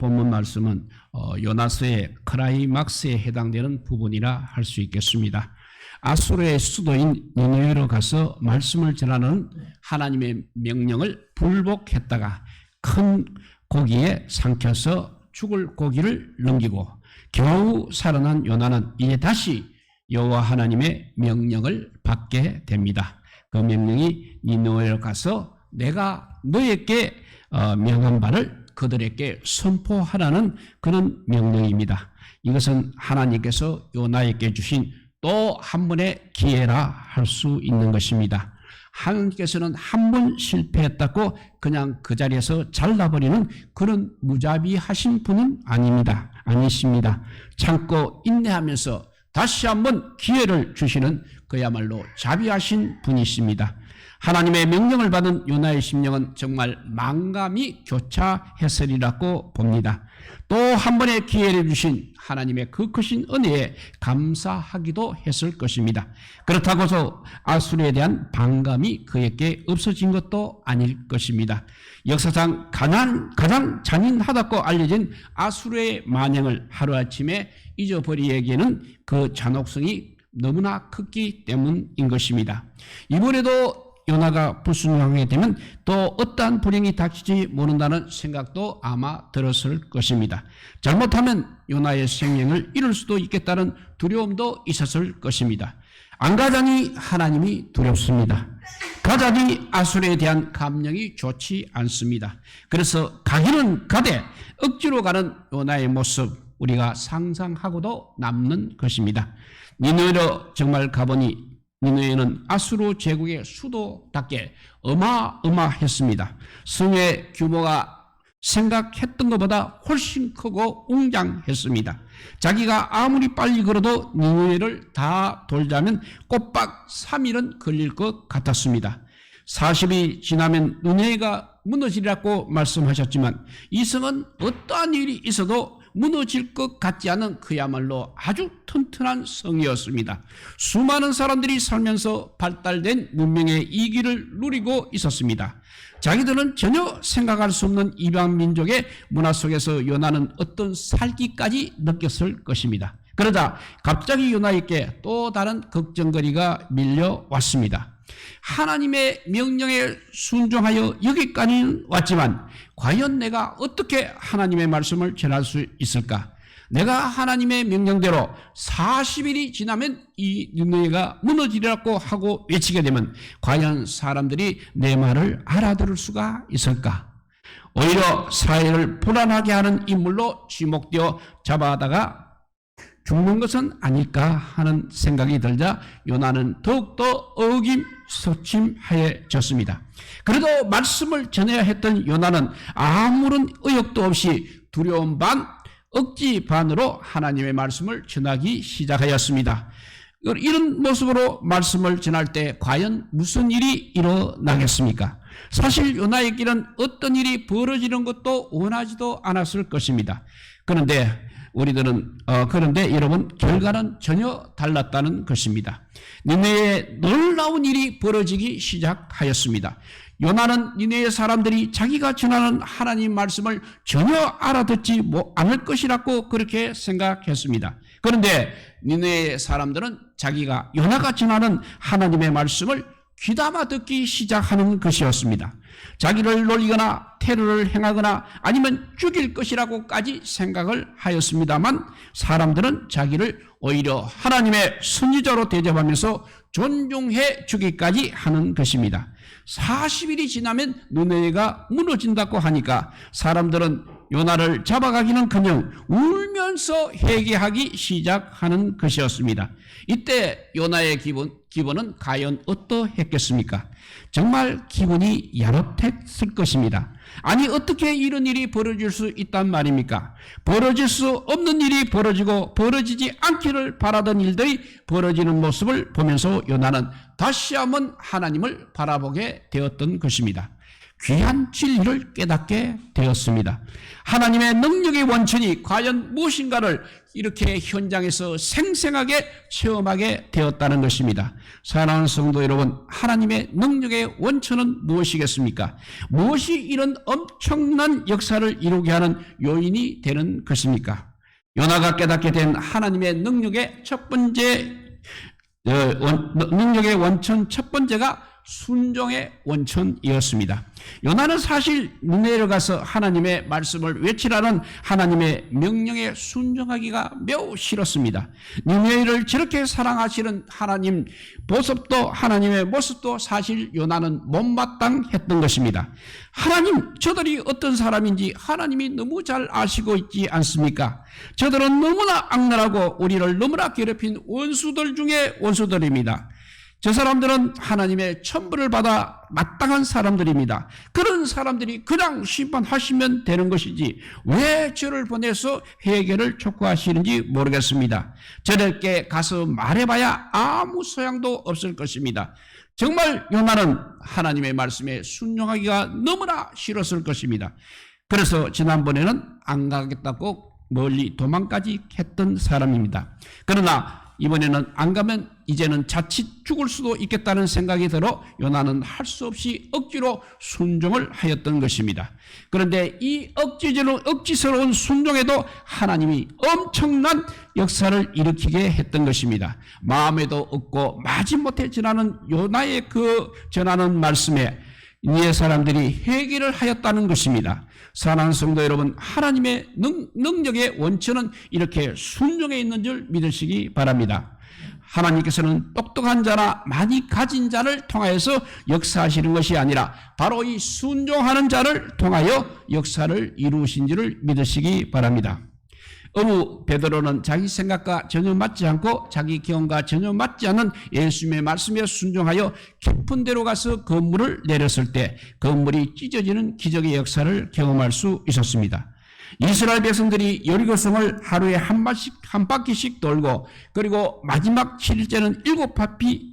본문 말씀은 요나서의 클라이막스에 해당되는 부분이라 할 수 있겠습니다. 아수르의 수도인 니느웨로 가서 말씀을 전하는 하나님의 명령을 불복했다가 큰 고기에 삼켜서 죽을 고기를 넘기고 겨우 살아난 요나는 이제 다시 여호와 하나님의 명령을 받게 됩니다. 그 명령이 니느웨로 가서 내가 너에게 명한 바를 그들에게 선포하라는 그런 명령입니다. 이것은 하나님께서 요나에게 주신 또 한 번의 기회라 할 수 있는 것입니다. 하나님께서는 한 번 실패했다고 그냥 그 자리에서 잘라버리는 그런 무자비하신 분은 아니십니다. 참고 인내하면서 다시 한번 기회를 주시는 그야말로 자비하신 분이십니다. 하나님의 명령을 받은 요나의 심령은 정말 망감이 교차했으리라고 봅니다. 또 한 번의 기회를 주신 하나님의 그 크신 은혜에 감사하기도 했을 것입니다. 그렇다고 해서 아수르에 대한 반감이 그에게 없어진 것도 아닐 것입니다. 역사상 가장 잔인하다고 알려진 아수르의 만행을 하루아침에 잊어버리기에는 그 잔혹성이 너무나 크기 때문인 것입니다. 이번에도 요나가 불순종하게 되면 또 어떠한 불행이 닥칠지 모른다는 생각도 아마 들었을 것입니다. 잘못하면 요나의 생명을 잃을 수도 있겠다는 두려움도 있었을 것입니다. 안 가자니 하나님이 두렵습니다. 가자니 아수르에 대한 감정이 좋지 않습니다. 그래서 가기는 가되 억지로 가는 요나의 모습 우리가 상상하고도 남는 것입니다. 니느웨로 정말 가보니 니느웨는 아수르 제국의 수도답게 어마어마했습니다. 성의 규모가 생각했던 것보다 훨씬 크고 웅장했습니다. 자기가 아무리 빨리 걸어도 니느웨를 다 돌자면 꼬박 3일은 걸릴 것 같았습니다. 40이 지나면 니느웨가 무너지리라고 말씀하셨지만 이 성은 어떠한 일이 있어도 무너질 것 같지 않은 그야말로 아주 튼튼한 성이었습니다. 수많은 사람들이 살면서 발달된 문명의 이기를 누리고 있었습니다. 자기들은 전혀 생각할 수 없는 이방 민족의 문화 속에서 요나는 어떤 살기까지 느꼈을 것입니다. 그러자 갑자기 요나에게 또 다른 걱정거리가 밀려왔습니다. 하나님의 명령에 순종하여 여기까지는 왔지만 과연 내가 어떻게 하나님의 말씀을 전할 수 있을까? 내가 하나님의 명령대로 40일이 지나면 이 니느웨가 무너지리라고 하고 외치게 되면 과연 사람들이 내 말을 알아들을 수가 있을까? 오히려 사회를 불안하게 하는 인물로 지목되어 잡아다가 죽는 것은 아닐까 하는 생각이 들자 요나는 더욱더 의기소침해졌습니다. 그래도 말씀을 전해야 했던 요나는 아무런 의욕도 없이 두려움 반 억지 반으로 하나님의 말씀을 전하기 시작하였습니다. 이런 모습으로 말씀을 전할 때 과연 무슨 일이 일어나겠습니까? 사실 요나에게는 어떤 일이 벌어지는 것도 원하지도 않았을 것입니다. 그런데 여러분 결과는 전혀 달랐다는 것입니다. 니느웨에 놀라운 일이 벌어지기 시작하였습니다. 요나는 니느웨 사람들이 자기가 전하는 하나님 말씀을 전혀 알아듣지 않을 것이라고 그렇게 생각했습니다. 그런데 니느웨 사람들은 자기가 요나가 전하는 하나님의 말씀을 귀담아 듣기 시작하는 것이었습니다. 자기를 놀리거나 테러를 행하거나 아니면 죽일 것이라고까지 생각을 하였습니다만 사람들은 자기를 오히려 하나님의 선지자로 대접하면서 존중해 주기까지 하는 것입니다. 40일이 지나면 니느웨가 무너진다고 하니까 사람들은 요나를 잡아가기는커녕 울면서 회개하기 시작하는 것이었습니다. 이때 요나의 기분은 과연 어떠했겠습니까? 정말 기분이 야릇했을 것입니다. 아니 어떻게 이런 일이 벌어질 수 있단 말입니까? 벌어질 수 없는 일이 벌어지고 벌어지지 않기를 바라던 일들이 벌어지는 모습을 보면서 요나는 다시 한번 하나님을 바라보게 되었던 것입니다. 귀한 진리를 깨닫게 되었습니다. 하나님의 능력의 원천이 과연 무엇인가를 이렇게 현장에서 생생하게 체험하게 되었다는 것입니다. 사랑하는 성도 여러분, 하나님의 능력의 원천은 무엇이겠습니까? 무엇이 이런 엄청난 역사를 이루게 하는 요인이 되는 것입니까? 요나가 깨닫게 된 하나님의 능력의 첫 번째 능력의 원천 첫 번째가 순종의 원천이었습니다. 요나는 사실 니네로 가서 하나님의 말씀을 외치라는 하나님의 명령에 순종하기가 매우 싫었습니다. 니네를 저렇게 사랑하시는 하나님 모습도 하나님의 모습도 사실 요나는 못마땅했던 것입니다. 하나님, 저들이 어떤 사람인지 하나님이 너무 잘 아시고 있지 않습니까? 저들은 너무나 악랄하고 우리를 너무나 괴롭힌 원수들 중에 원수들입니다. 저 사람들은 하나님의 천부를 받아 마땅한 사람들입니다. 그런 사람들이 그냥 심판하시면 되는 것이지 왜 저를 보내서 회개를 촉구하시는지 모르겠습니다. 저들께 가서 말해봐야 아무 소양도 없을 것입니다. 정말 요나는 하나님의 말씀에 순종하기가 너무나 싫었을 것입니다. 그래서 지난번에는 안 가겠다고 멀리 도망까지 했던 사람입니다. 그러나 이번에는 안 가면 이제는 자칫 죽을 수도 있겠다는 생각이 들어 요나는 할 수 없이 억지로 순종을 하였던 것입니다. 그런데 이 억지스러운 순종에도 하나님이 엄청난 역사를 일으키게 했던 것입니다. 마음에도 없고 마지못해 전하는 요나의 그 전하는 말씀에 이에 사람들이 회개를 하였다는 것입니다. 사랑하는 성도 여러분, 하나님의 능력의 원천은 이렇게 순종에 있는 줄 믿으시기 바랍니다. 하나님께서는 똑똑한 자나 많이 가진 자를 통하여서 역사하시는 것이 아니라 바로 이 순종하는 자를 통하여 역사를 이루신 줄을 믿으시기 바랍니다. 어느 베드로는 자기 생각과 전혀 맞지 않고 자기 경험과 전혀 맞지 않은 예수님의 말씀에 순종하여 깊은 데로 가서 건물을 내렸을 때 건물이 찢어지는 기적의 역사를 경험할 수 있었습니다. 이스라엘 백성들이 여리고성을 하루에 한 바퀴씩 돌고 그리고 마지막 7일째는 7바퀴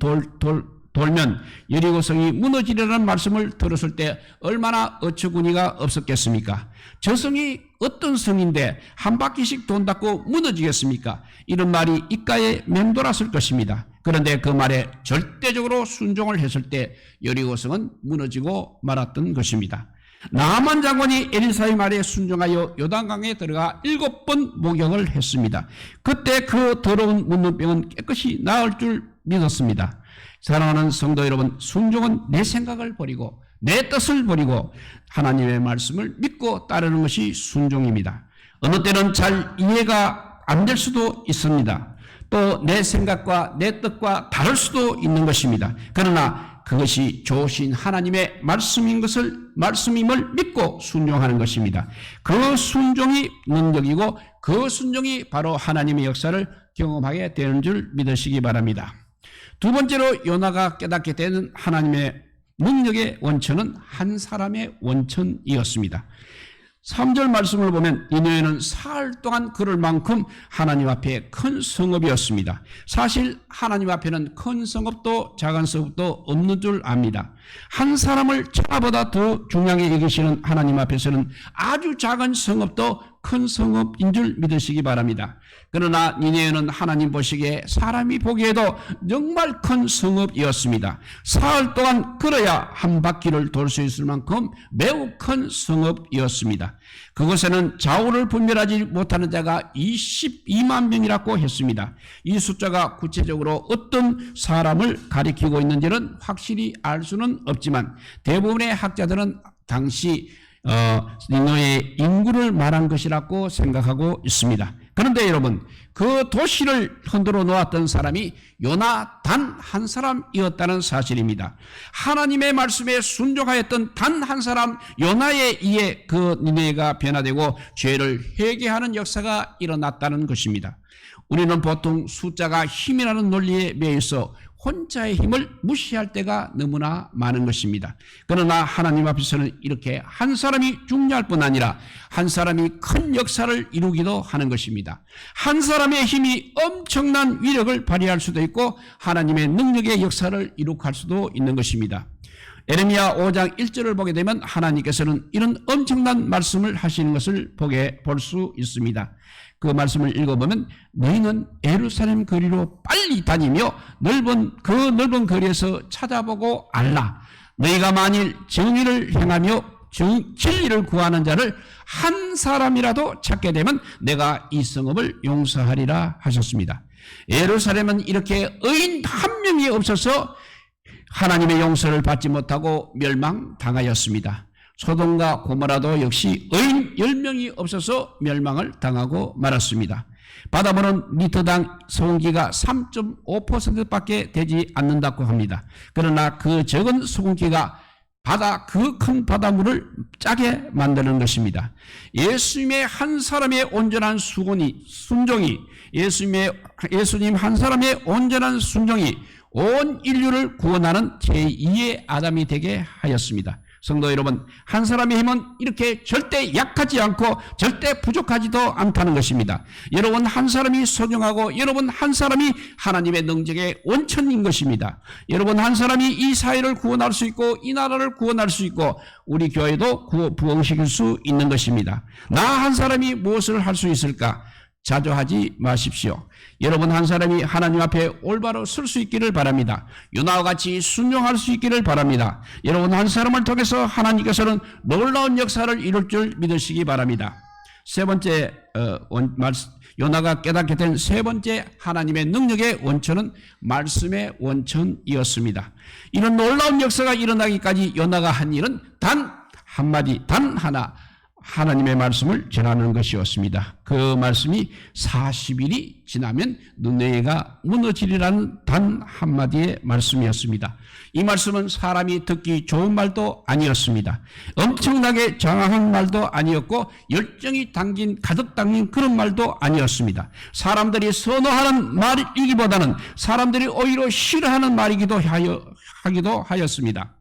돌면 여리고성이 무너지려는 말씀을 들었을 때 얼마나 어처구니가 없었겠습니까? 저 성이 어떤 성인데 한 바퀴씩 돈다고 무너지겠습니까? 이런 말이 입가에 맴돌았을 것입니다. 그런데 그 말에 절대적으로 순종을 했을 때 여리고성은 무너지고 말았던 것입니다. 나아만 장군이 엘리사의 말에 순종하여 요단강에 들어가 7번 목욕을 했습니다. 그때 그 더러운 문둥병은 깨끗이 나을 줄 믿었습니다. 사랑하는 성도 여러분, 순종은 내 생각을 버리고 내 뜻을 버리고 하나님의 말씀을 믿고 따르는 것이 순종입니다. 어느 때는 잘 이해가 안 될 수도 있습니다. 또 내 생각과 내 뜻과 다를 수도 있는 것입니다. 그러나 그것이 좋으신 하나님의 말씀임을 믿고 순종하는 것입니다. 그 순종이 능력이고 그 순종이 바로 하나님의 역사를 경험하게 되는 줄 믿으시기 바랍니다. 두 번째로 요나가 깨닫게 되는 하나님의 능력의 원천은 한 사람의 원천이었습니다. 3절 말씀을 보면 니느웨는 사흘 동안 걸을 만큼 하나님 앞에 큰 성읍이었습니다. 사실 하나님 앞에는 큰 성읍도 작은 성읍도 없는 줄 압니다. 한 사람을 천하보다 더 중요하게 여기시는 하나님 앞에서는 아주 작은 성읍도 큰 성읍인 줄 믿으시기 바랍니다. 그러나 니느웨는 하나님 보시기에 사람이 보기에도 정말 큰 성읍이었습니다. 사흘 동안 걸어야 한 바퀴를 돌 수 있을 만큼 매우 큰 성읍이었습니다. 그곳에는 좌우를 분별하지 못하는 자가 22만 명이라고 했습니다. 이 숫자가 구체적으로 어떤 사람을 가리키고 있는지는 확실히 알 수는 없지만 대부분의 학자들은 당시 니느웨의 인구를 말한 것이라고 생각하고 있습니다. 그런데 여러분, 그 도시를 흔들어 놓았던 사람이 요나 단 한 사람이었다는 사실입니다. 하나님의 말씀에 순종하였던 단 한 사람 요나에 의해 그 니느웨가 변화되고 죄를 회개하는 역사가 일어났다는 것입니다. 우리는 보통 숫자가 힘이라는 논리에 매여 있어 혼자의 힘을 무시할 때가 너무나 많은 것입니다. 그러나 하나님 앞에서는 이렇게 한 사람이 중요할 뿐 아니라 한 사람이 큰 역사를 이루기도 하는 것입니다. 한 사람의 힘이 엄청난 위력을 발휘할 수도 있고 하나님의 능력의 역사를 이룩할 수도 있는 것입니다. 에레미야 5장 1절을 보게 되면 하나님께서는 이런 엄청난 말씀을 하시는 것을 볼 수 있습니다. 그 말씀을 읽어보면 너희는 예루살렘 거리로 빨리 다니며 그 넓은 거리에서 찾아보고 알라. 너희가 만일 정의를 행하며 진리를 구하는 자를 한 사람이라도 찾게 되면 내가 이 성읍을 용서하리라 하셨습니다. 예루살렘은 이렇게 의인 한 명이 없어서 하나님의 용서를 받지 못하고 멸망당하였습니다. 소돔과 고모라도 역시 의인 10명이 없어서 멸망을 당하고 말았습니다. 받아보는 리터당 소금기가 3.5%밖에 되지 않는다고 합니다. 그러나 그 적은 소금기가 그 큰 바닷물을 짜게 만드는 것입니다. 예수님의 한 사람의 온전한 순종이 예수님 한 사람의 온전한 순종이 온 인류를 구원하는 제2의 아담이 되게 하였습니다. 성도 여러분, 한 사람의 힘은 이렇게 절대 약하지 않고 절대 부족하지도 않다는 것입니다. 여러분 한 사람이 소중하고 여러분 한 사람이 하나님의 능력의 원천인 것입니다. 여러분 한 사람이 이 사회를 구원할 수 있고 이 나라를 구원할 수 있고 우리 교회도 부흥시킬 수 있는 것입니다. 나 한 사람이 무엇을 할 수 있을까? 자조하지 마십시오. 여러분 한 사람이 하나님 앞에 올바로 설 수 있기를 바랍니다. 요나와 같이 순종할 수 있기를 바랍니다. 여러분 한 사람을 통해서 하나님께서는 놀라운 역사를 이룰 줄 믿으시기 바랍니다. 세 번째 요나가 깨닫게 된 세 번째 하나님의 능력의 원천은 말씀의 원천이었습니다. 이런 놀라운 역사가 일어나기까지 요나가 한 일은 단 한마디, 단 하나, 하나님의 말씀을 전하는 것이었습니다. 그 말씀이 40일이 지나면 니느웨가 무너지리라는 단 한마디의 말씀이었습니다. 이 말씀은 사람이 듣기 좋은 말도 아니었습니다. 엄청나게 장황한 말도 아니었고 열정이 가득 담긴 그런 말도 아니었습니다. 사람들이 선호하는 말이기보다는 사람들이 오히려 싫어하는 말이기도 하였습니다.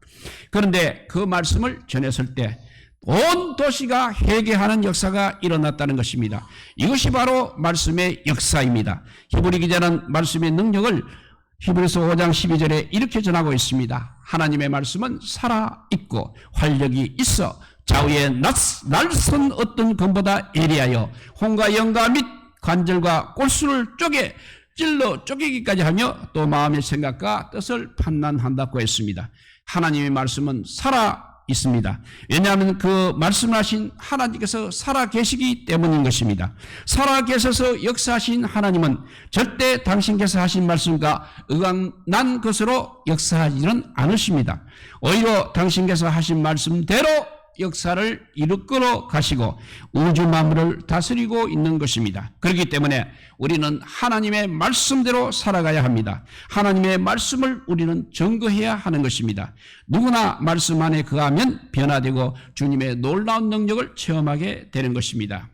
그런데 그 말씀을 전했을 때 온 도시가 회개하는 역사가 일어났다는 것입니다. 이것이 바로 말씀의 역사입니다. 히브리 기자는 말씀의 능력을 히브리서 5장 12절에 이렇게 전하고 있습니다. 하나님의 말씀은 살아있고 활력이 있어 좌우에 날선 어떤 검보다 예리하여 혼과 영과 및 관절과 골수를 찔러 쪼개기까지 하며 또 마음의 생각과 뜻을 판단한다고 했습니다. 하나님의 말씀은 있습니다. 왜냐하면 그 말씀하신 하나님께서 살아계시기 때문인 것입니다. 살아계셔서 역사하신 하나님은 절대 당신께서 하신 말씀과 의강난 것으로 역사하지는 않으십니다. 오히려 당신께서 하신 말씀대로 역사를 이끌어 가시고 우주 만물을 다스리고 있는 것입니다. 그렇기 때문에 우리는 하나님의 말씀대로 살아가야 합니다. 하나님의 말씀을 우리는 증거해야 하는 것입니다. 누구나 말씀 안에 거하면 변화되고 주님의 놀라운 능력을 체험하게 되는 것입니다.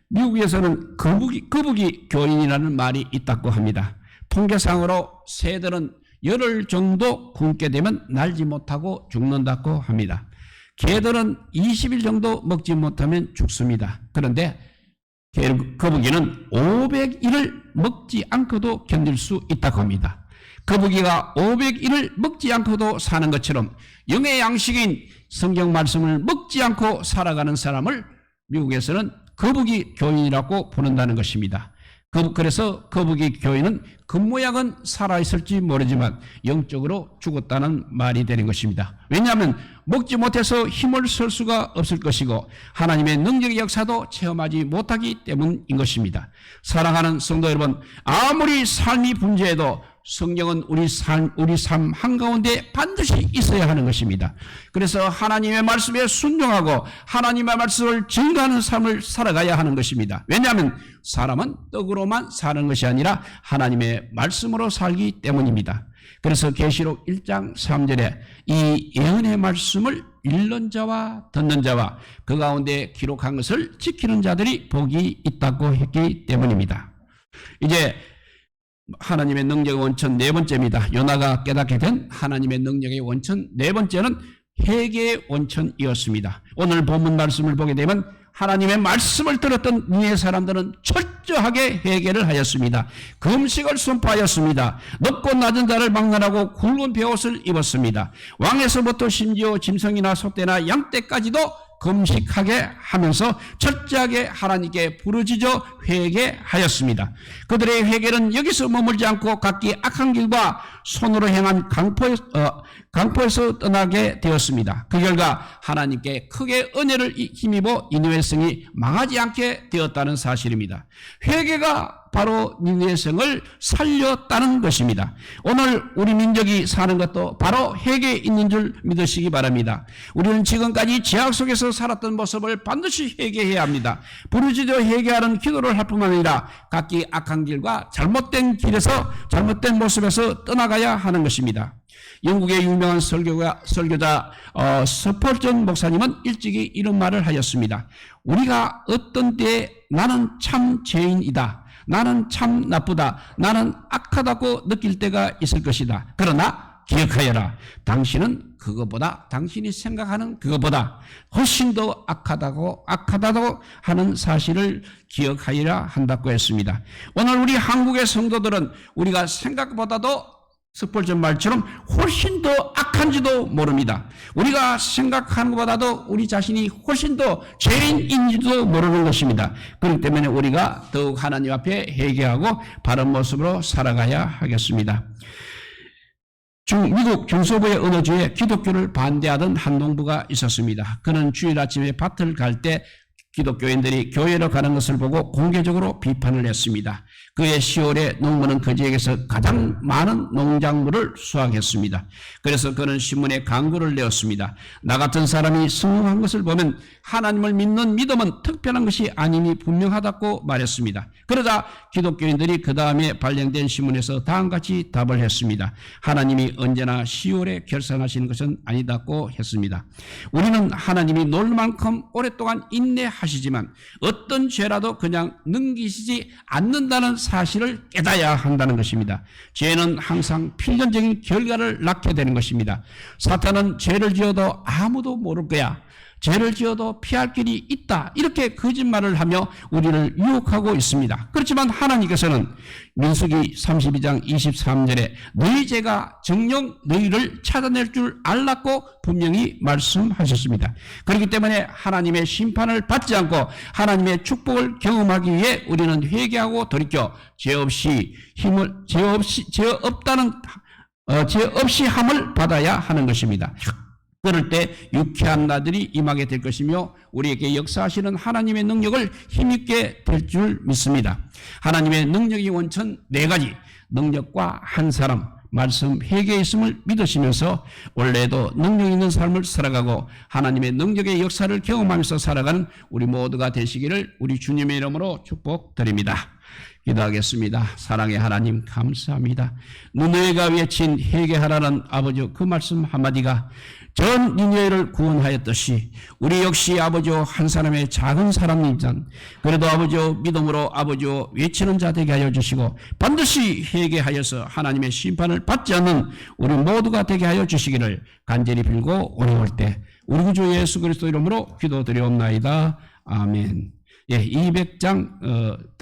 미국에서는 거북이 교인이라는 말이 있다고 합니다. 통계상으로 새들은 열흘 정도 굶게 되면 날지 못하고 죽는다고 합니다. 개들은 20일 정도 먹지 못하면 죽습니다. 그런데 거북이는 500일을 먹지 않고도 견딜 수 있다고 합니다. 거북이가 500일을 먹지 않고도 사는 것처럼 영의 양식인 성경 말씀을 먹지 않고 살아가는 사람을 미국에서는 거북이 교인이라고 부른다는 것입니다. 그래서 거북이 교인은 겉모양은 살아있을지 모르지만 영적으로 죽었다는 말이 되는 것입니다. 왜냐하면 먹지 못해서 힘을 쓸 수가 없을 것이고 하나님의 능력의 역사도 체험하지 못하기 때문인 것입니다. 사랑하는 성도 여러분, 아무리 삶이 분주해도 성령은 우리 삶 한가운데 반드시 있어야 하는 것입니다. 그래서 하나님의 말씀에 순종하고 하나님의 말씀을 증거하는 삶을 살아가야 하는 것입니다. 왜냐하면 사람은 떡으로만 사는 것이 아니라 하나님의 말씀으로 살기 때문입니다. 그래서 계시록 1장 3절에 이 예언의 말씀을 읽는 자와 듣는 자와 그 가운데 기록한 것을 지키는 자들이 복이 있다고 했기 때문입니다. 이제 하나님의 능력의 원천 네 번째입니다. 요나가 깨닫게 된 하나님의 능력의 원천 네 번째는 회개의 원천이었습니다. 오늘 본문 말씀을 보게 되면 하나님의 말씀을 들었던 니네 사람들은 철저하게 회개를 하였습니다. 금식을 선포하였습니다. 높고 낮은 자를 막론하고 굵은 베옷을 입었습니다. 왕에서부터 심지어 짐승이나 소떼나 양떼까지도 금식하게 하면서 철저하게 하나님께 부르짖어 회개하였습니다. 그들의 회개는 여기서 머물지 않고 각기 악한 길과 손으로 행한 강포에서 떠나게 되었습니다. 그 결과 하나님께 크게 은혜를 힘입어 니느웨 성이 망하지 않게 되었다는 사실입니다. 회개가 바로 니느웨 성을 살렸다는 것입니다. 오늘 우리 민족이 사는 것도 바로 회개에 있는 줄 믿으시기 바랍니다. 우리는 지금까지 죄악 속에서 살았던 모습을 반드시 회개해야 합니다. 부르짖어 회개하는 기도를 할 뿐만 아니라 각기 악한 길과 잘못된 길에서 잘못된 모습에서 떠나가야 하는 것입니다. 영국의 유명한 설교자 스펄전 목사님은 일찍이 이런 말을 하였습니다. 우리가 어떤 때에 나는 참 죄인이다, 나는 참 나쁘다, 나는 악하다고 느낄 때가 있을 것이다. 그러나 기억하여라. 당신은 그것보다, 당신이 생각하는 그것보다 훨씬 더 악하다고 하는 사실을 기억하여야 한다고 했습니다. 오늘 우리 한국의 성도들은 우리가 생각보다도 스펄전 말처럼 훨씬 더 악한지도 모릅니다. 우리가 생각하는 것보다도 우리 자신이 훨씬 더 죄인인지도 모르는 것입니다. 그렇기 때문에 우리가 더욱 하나님 앞에 회개하고 바른 모습으로 살아가야 하겠습니다. 미국 중서부의 어느 주에 기독교를 반대하던 한 농부가 있었습니다. 그는 주일 아침에 밭을 갈 때 기독교인들이 교회로 가는 것을 보고 공개적으로 비판을 했습니다. 그해 10월에 농부는 그 지역에서 가장 많은 농작물을 수확했습니다. 그래서 그는 신문에 광고를 내었습니다. 나 같은 사람이 성공한 것을 보면 하나님을 믿는 믿음은 특별한 것이 아님이 분명하다고 말했습니다. 그러자 기독교인들이 그 다음에 발행된 신문에서 다음같이 답을 했습니다. 하나님이 언제나 10월에 결산하시는 것은 아니다고 했습니다. 우리는 하나님이 놀 만큼 오랫동안 인내하시지만 어떤 죄라도 그냥 넘기시지 않는다는 사실을 깨달아야 한다는 것입니다. 죄는 항상 필연적인 결과를 낳게 되는 것입니다. 사탄은 죄를 지어도 아무도 모를 거야, 죄를 지어도 피할 길이 있다, 이렇게 거짓말을 하며 우리를 유혹하고 있습니다. 그렇지만 하나님께서는 민수기 32장 23절에 너희 죄가 정녕 너희를 찾아낼 줄 알랐고 분명히 말씀하셨습니다. 그렇기 때문에 하나님의 심판을 받지 않고 하나님의 축복을 경험하기 위해 우리는 회개하고 돌이켜 죄 없이 함을 받아야 하는 것입니다. 그럴 때 유쾌한 날들이 임하게 될 것이며 우리에게 역사하시는 하나님의 능력을 힘있게 될 줄 믿습니다. 하나님의 능력의 원천 4가지, 능력과 한 사람, 말씀, 회개에 있음을 믿으시면서 원래도 능력 있는 삶을 살아가고 하나님의 능력의 역사를 경험하면서 살아가는 우리 모두가 되시기를 우리 주님의 이름으로 축복드립니다. 기도하겠습니다. 사랑의 하나님 감사합니다. 니느웨가 외친 회개하라는 아버지 그 말씀 한마디가 전 니느웨를 구원하였듯이 우리 역시 아버지요 한 사람의 작은 사람이지만 그래도 아버지요 믿음으로 아버지요 외치는 자 되게 하여 주시고 반드시 회개하여서 하나님의 심판을 받지 않는 우리 모두가 되게 하여 주시기를 간절히 빌고 어려울 때 우리 구주 예수 그리스도 이름으로 기도드리옵나이다. 아멘. 200장